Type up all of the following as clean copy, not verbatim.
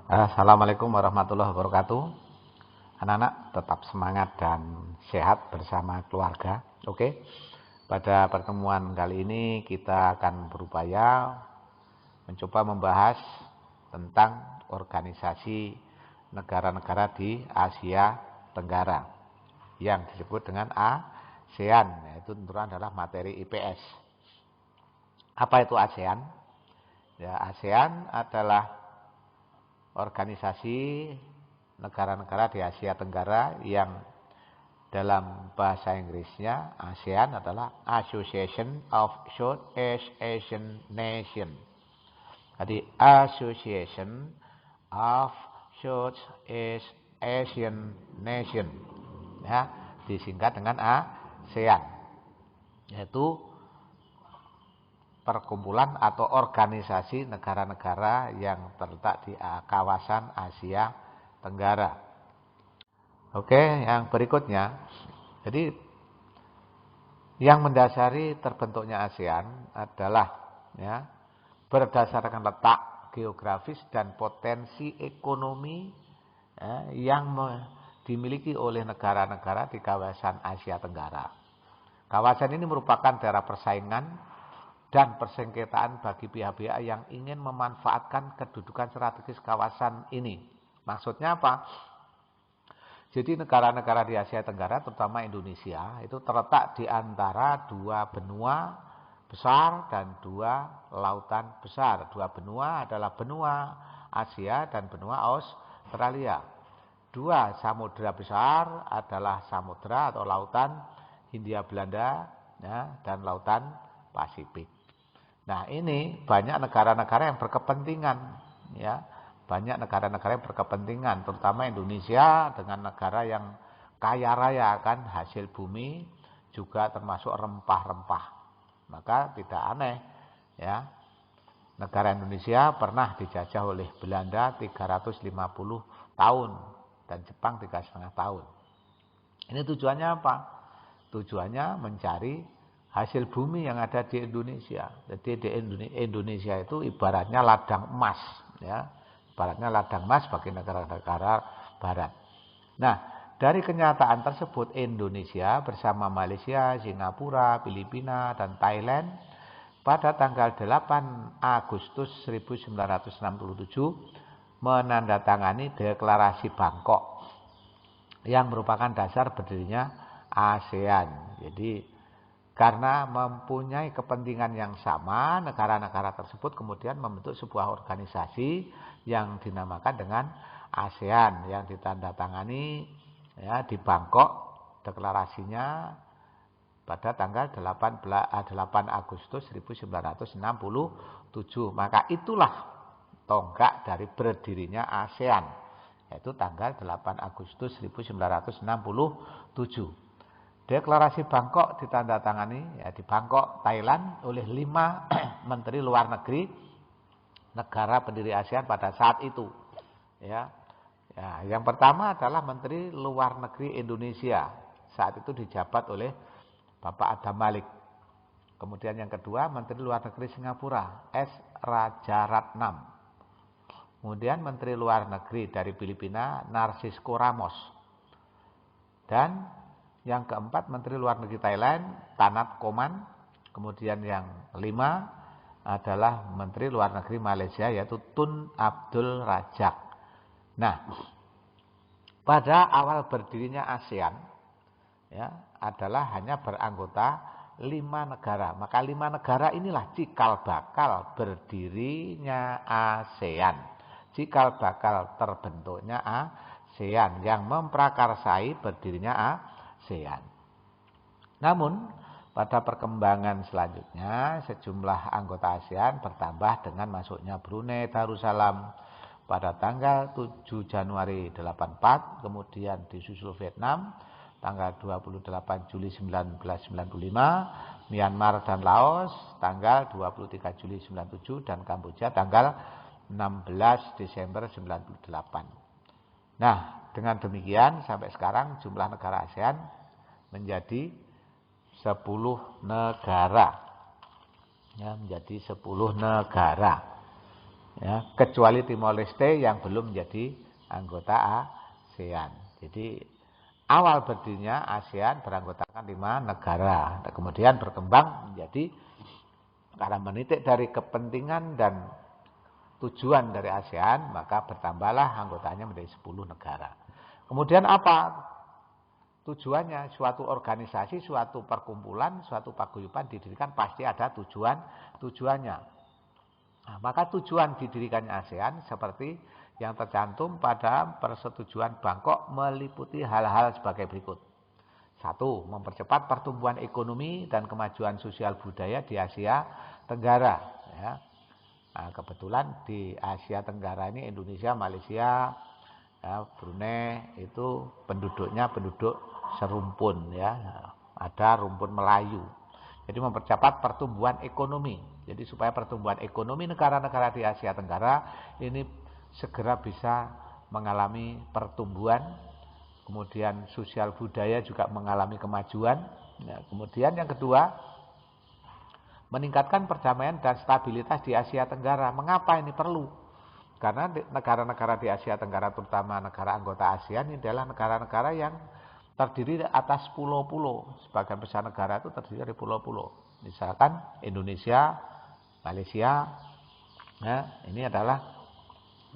Assalamualaikum warahmatullahi wabarakatuh. Anak-anak tetap semangat dan sehat bersama keluarga. Oke. Pada pertemuan kali ini kita akan berupaya mencoba membahas tentang organisasi negara-negara di Asia Tenggara yang disebut dengan ASEAN, yaitu tentunya adalah materi IPS. Apa itu ASEAN? Ya, ASEAN adalah organisasi negara-negara di Asia Tenggara yang dalam bahasa Inggrisnya ASEAN adalah Association of Southeast Asian Nations. Jadi Association of Southeast Asian Nations, ya, disingkat dengan ASEAN, yaitu perkumpulan atau organisasi negara-negara yang terletak di kawasan Asia Tenggara. Oke, yang berikutnya. Jadi yang mendasari terbentuknya ASEAN adalah ya, berdasarkan letak geografis dan potensi ekonomi yang dimiliki oleh negara-negara di kawasan Asia Tenggara. Kawasan ini merupakan daerah persaingan dan persengketaan bagi pihak-pihak yang ingin memanfaatkan kedudukan strategis kawasan ini. Maksudnya apa? Jadi negara-negara di Asia Tenggara, terutama Indonesia, itu terletak di antara dua benua besar dan dua lautan besar. Dua benua adalah benua Asia dan benua Australia. Dua samudera besar adalah samudera atau lautan Hindia Belanda ya, dan lautan Pasifik. Nah, ini banyak negara-negara yang berkepentingan, ya, banyak negara-negara yang berkepentingan, terutama Indonesia dengan negara yang kaya raya kan hasil bumi, juga termasuk rempah-rempah. Maka tidak aneh, ya, negara Indonesia pernah dijajah oleh Belanda 350 tahun dan Jepang 3,5 tahun. Ini tujuannya apa? Tujuannya mencari hasil bumi yang ada di Indonesia. Jadi di Indonesia itu ibaratnya ladang emas, ya. Ibaratnya ladang emas bagi negara-negara barat. Nah, dari kenyataan tersebut Indonesia bersama Malaysia, Singapura, Filipina dan Thailand pada tanggal 8 Agustus 1967 menandatangani Deklarasi Bangkok yang merupakan dasar berdirinya ASEAN. Jadi karena mempunyai kepentingan yang sama, negara-negara tersebut kemudian membentuk sebuah organisasi yang dinamakan dengan ASEAN yang ditandatangani ya, di Bangkok deklarasinya pada tanggal 8 Agustus 1967. Maka itulah tonggak dari berdirinya ASEAN, yaitu tanggal 8 Agustus 1967. Deklarasi Bangkok ditandatangani ya, di Bangkok, Thailand oleh 5 menteri luar negeri negara pendiri ASEAN pada saat itu. Ya, yang pertama adalah Menteri Luar Negeri Indonesia. Saat itu dijabat oleh Bapak Adam Malik. Kemudian yang kedua Menteri Luar Negeri Singapura, S. Rajaratnam. Kemudian Menteri Luar Negeri dari Filipina, Narcisco Ramos. Dan yang keempat Menteri Luar Negeri Thailand, Tanat Koman. Kemudian yang kelima adalah Menteri Luar Negeri Malaysia, yaitu Tun Abdul Razak. Nah, pada awal berdirinya ASEAN ya, adalah hanya beranggota 5 negara. Maka 5 negara inilah cikal bakal berdirinya ASEAN, cikal bakal terbentuknya ASEAN yang memprakarsai berdirinya ASEAN. Namun pada perkembangan selanjutnya sejumlah anggota ASEAN bertambah dengan masuknya Brunei Darussalam pada tanggal 7 Januari 84, kemudian disusul Vietnam tanggal 28 Juli 1995, Myanmar dan Laos tanggal 23 Juli 97 dan Kamboja tanggal 16 Desember 98. Nah, dengan demikian sampai sekarang jumlah negara ASEAN menjadi 10 negara. Ya, menjadi 10 negara. ya, kecuali Timor Leste yang belum menjadi anggota ASEAN. Jadi awal berdirinya ASEAN beranggotakan 5 negara, kemudian berkembang menjadi karena menitik dari kepentingan dan tujuan dari ASEAN, maka bertambahlah anggotanya menjadi 10 negara. Kemudian apa tujuannya? Suatu organisasi, suatu perkumpulan, suatu paguyuban didirikan pasti ada tujuannya. Nah, maka tujuan didirikannya ASEAN seperti yang tercantum pada persetujuan Bangkok meliputi hal-hal sebagai berikut. 1. Mempercepat pertumbuhan ekonomi dan kemajuan sosial budaya di Asia Tenggara. Ya. Nah, kebetulan di Asia Tenggara ini Indonesia, Malaysia, ya, Brunei itu penduduknya penduduk serumpun, ya, ada rumpun Melayu. Jadi mempercepat pertumbuhan ekonomi. Jadi supaya pertumbuhan ekonomi negara-negara di Asia Tenggara ini segera bisa mengalami pertumbuhan. Kemudian sosial budaya juga mengalami kemajuan. Nah, kemudian yang kedua, meningkatkan perdamaian dan stabilitas di Asia Tenggara. Mengapa ini perlu? Karena negara-negara di Asia Tenggara, terutama negara anggota ASEAN, ini adalah negara-negara yang terdiri atas pulau-pulau. Sebagian besar negara itu terdiri dari pulau-pulau. Misalkan Indonesia, Malaysia, nah, ini adalah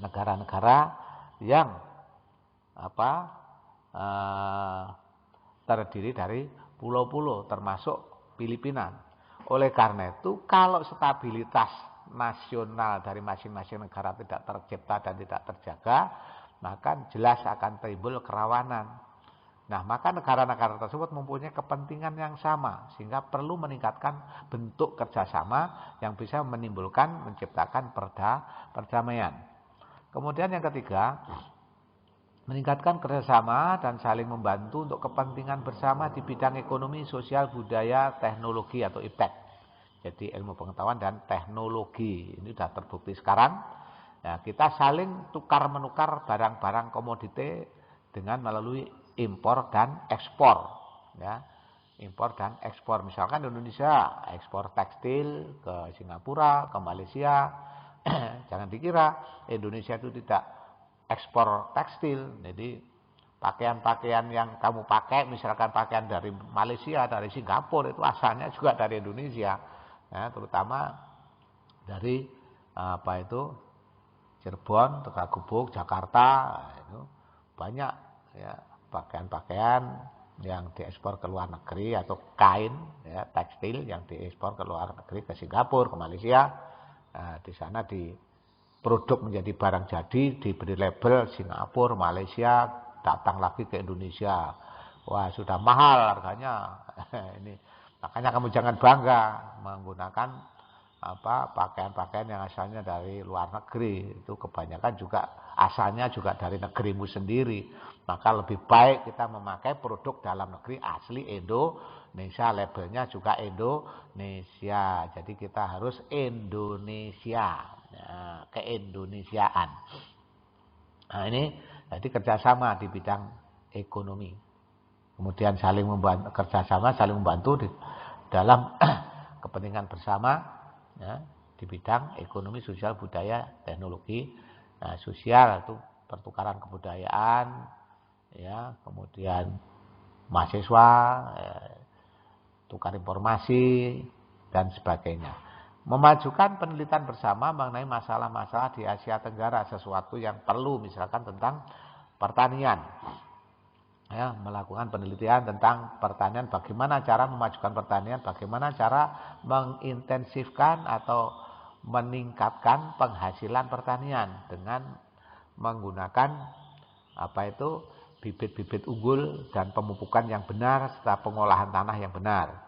negara-negara yang terdiri dari pulau-pulau, termasuk Filipina. Oleh karena itu, kalau stabilitas nasional dari masing-masing negara tidak tercipta dan tidak terjaga, maka jelas akan timbul kerawanan. Nah, maka negara-negara tersebut mempunyai kepentingan yang sama, sehingga perlu meningkatkan bentuk kerjasama yang bisa menciptakan perdamaian. Kemudian yang ketiga, meningkatkan kerjasama dan saling membantu untuk kepentingan bersama di bidang ekonomi, sosial, budaya, teknologi atau IPTEK. Jadi ilmu pengetahuan dan teknologi. Ini sudah terbukti sekarang. Ya, kita saling tukar-menukar barang-barang komoditi dengan melalui impor dan ekspor. Ya, impor dan ekspor. Misalkan Indonesia ekspor tekstil ke Singapura, ke Malaysia. Jangan dikira Indonesia itu tidak ekspor tekstil. Jadi pakaian-pakaian yang kamu pakai, misalkan pakaian dari Malaysia, dari Singapura, itu asalnya juga dari Indonesia, ya, terutama dari Cirebon, Tekagubuk, Jakarta. Itu banyak, ya, pakaian-pakaian yang diekspor ke luar negeri, atau kain, ya, tekstil yang diekspor ke luar negeri, ke Singapura, ke Malaysia. Nah, di sana produk menjadi barang jadi, diberi label Singapura, Malaysia, datang lagi ke Indonesia. Wah, sudah mahal harganya. Ini makanya kamu jangan bangga menggunakan pakaian-pakaian yang asalnya dari luar negeri. Itu kebanyakan juga asalnya juga dari negerimu sendiri. Maka lebih baik kita memakai produk dalam negeri asli Indonesia, labelnya juga Indonesia. Jadi kita harus Indonesia. Nah, keindonesiaan. Nah, ini jadi kerjasama di bidang ekonomi. Kemudian saling membantu di dalam kepentingan bersama, ya, di bidang ekonomi, sosial, budaya, teknologi. Nah, sosial itu pertukaran kebudayaan, ya, kemudian mahasiswa, tukar informasi dan sebagainya. Memajukan penelitian bersama mengenai masalah-masalah di Asia Tenggara, sesuatu yang perlu, misalkan tentang pertanian. Ya, melakukan penelitian tentang pertanian, bagaimana cara memajukan pertanian, bagaimana cara mengintensifkan atau meningkatkan penghasilan pertanian dengan menggunakan bibit-bibit unggul dan pemupukan yang benar serta pengolahan tanah yang benar.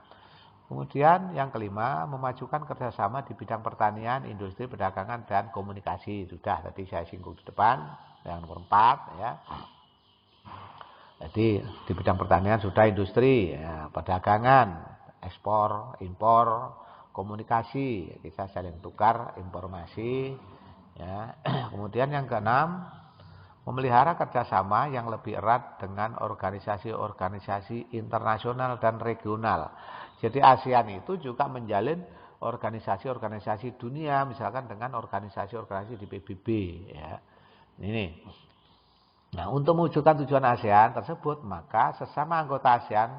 Kemudian yang kelima, memajukan kerjasama di bidang pertanian, industri, perdagangan, dan komunikasi. Sudah tadi saya singgung di depan. Yang nomor 4, ya. Jadi di bidang pertanian sudah, industri, ya, perdagangan, ekspor, impor, komunikasi, kita saling tukar informasi. Ya. Kemudian yang keenam, memelihara kerjasama yang lebih erat dengan organisasi-organisasi internasional dan regional. Jadi ASEAN itu juga menjalin organisasi-organisasi dunia, misalkan dengan organisasi-organisasi di PBB, ya. Ini. Nah, untuk mewujudkan tujuan ASEAN tersebut, maka sesama anggota ASEAN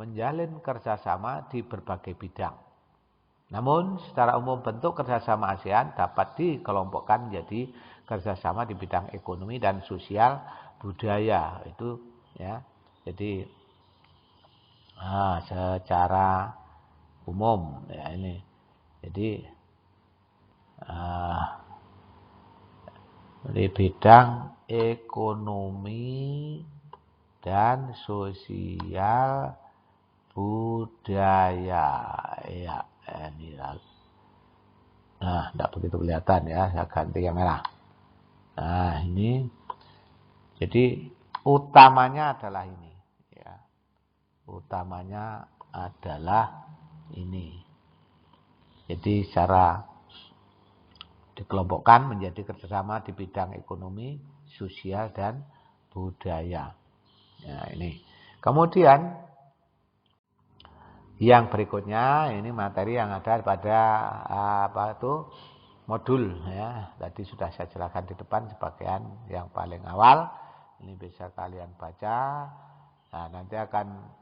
menjalin kerjasama di berbagai bidang. Namun, secara umum bentuk kerjasama ASEAN dapat dikelompokkan menjadi kerjasama di bidang ekonomi dan sosial budaya. Itu, ya. Jadi, secara umum, ya ini. Jadi, di bidang ekonomi dan sosial budaya, ya ini. Nah, tidak begitu kelihatan ya, saya ganti yang merah. Nah, ini. Jadi utamanya adalah ini, ya. Utamanya adalah ini. Jadi secara dikelompokkan menjadi kerjasama di bidang ekonomi, sosial, dan budaya. Nah, ini. Kemudian yang berikutnya ini materi yang ada pada modul, ya. Tadi sudah saya jelaskan di depan sebagian yang paling awal. Ini bisa kalian baca. Nah, nanti akan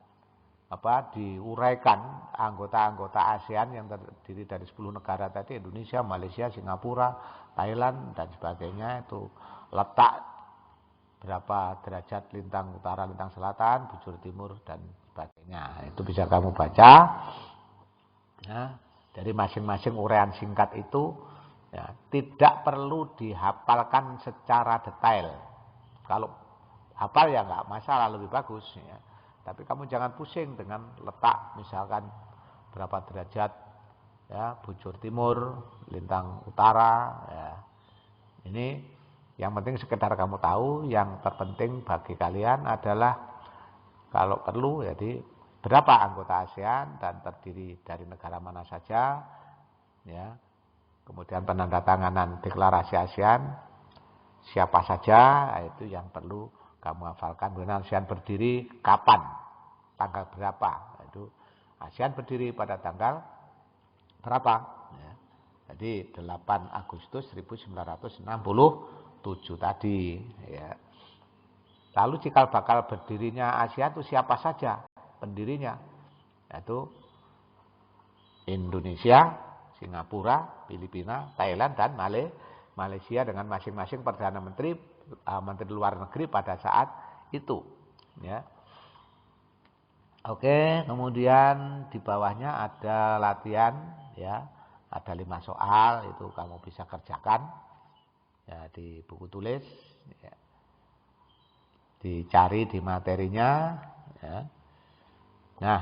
diuraikan anggota-anggota ASEAN yang terdiri dari 10 negara tadi, Indonesia, Malaysia, Singapura, Thailand, dan sebagainya, itu letak berapa derajat lintang utara, lintang selatan, bujur timur, dan sebagainya. Itu bisa kamu baca. Nah, dari masing-masing uraian singkat itu, ya, tidak perlu dihafalkan secara detail. Kalau hafal ya nggak masalah, lebih bagus, ya. Tapi kamu jangan pusing dengan letak, misalkan berapa derajat, ya, bujur timur, lintang utara, ya. Ini yang penting sekedar kamu tahu. Yang terpenting bagi kalian adalah kalau perlu, jadi berapa anggota ASEAN dan terdiri dari negara mana saja, ya. Kemudian penandatanganan deklarasi ASEAN, siapa saja, itu yang perlu kamu hafalkan. Kemudian ASEAN berdiri kapan, tanggal berapa. Itu ASEAN berdiri pada tanggal berapa, ya. Jadi 8 Agustus 1967 tadi, ya. Lalu cikal bakal berdirinya ASEAN itu siapa saja pendirinya? Yaitu Indonesia, Singapura, Filipina, Thailand, dan Malaysia dengan masing-masing Perdana Menteri, Menteri Luar Negeri pada saat itu, ya. Oke, kemudian di bawahnya ada latihan, ya. Ada 5 soal, itu kamu bisa kerjakan, ya, di buku tulis, ya. Dicari di materinya, ya. Nah,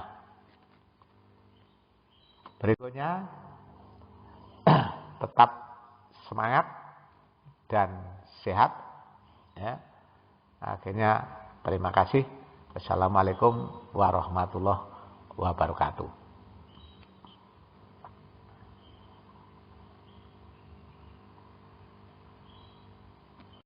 berikutnya tetap semangat dan sehat, ya. Akhirnya terima kasih. Wassalamualaikum warahmatullahi wabarakatuh.